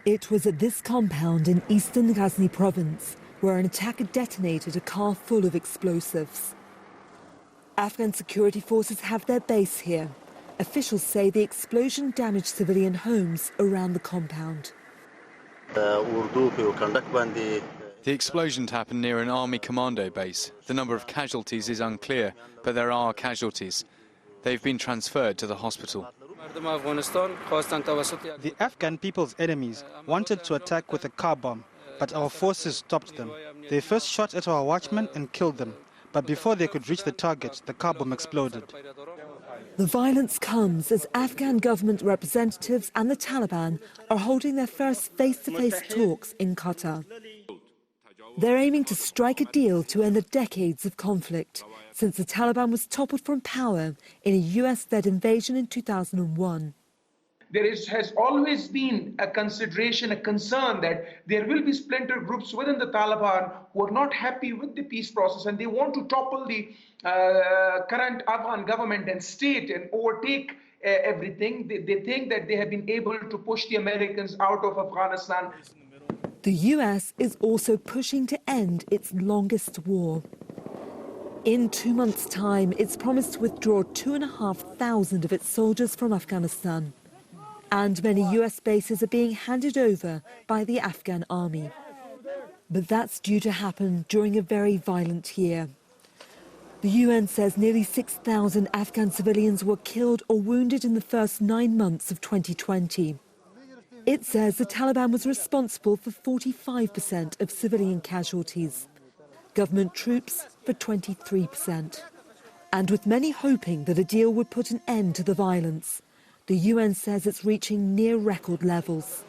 It was at this compound in eastern Ghazni province where an attacker detonated a car full of explosives. Afghan security forces have their base here. Officials say the explosion damaged civilian homes around the compound. The explosion happened near an army commando base. The number of casualties is unclear, but there are casualties. They've been transferred to the hospital. The Afghan people's enemies wanted to attack with a car bomb, but our forces stopped them. They first shot at our watchmen and killed them, but before they could reach the target, the car bomb exploded. The violence comes as Afghan government representatives and the Taliban are holding their first face-to-face talks in Qatar. They're aiming to strike a deal to end the decades of conflict since the Taliban was toppled from power in a US-led invasion in 2001. There has always been a consideration, a concern that there will be splinter groups within the Taliban who are not happy with the peace process and they want to topple the current Afghan government and state and overtake everything. They think that they have been able to push the Americans out of Afghanistan. The US is also pushing to end its longest war. In 2 months' time, it's promised to withdraw 2,500 of its soldiers from Afghanistan. And many US bases are being handed over by the Afghan army. But that's due to happen during a very violent year. The UN says nearly 6,000 Afghan civilians were killed or wounded in the first 9 months of 2020. It says the Taliban was responsible for 45% of civilian casualties, government troops for 23%. And with many hoping that a deal would put an end to the violence, the UN says it's reaching near record levels.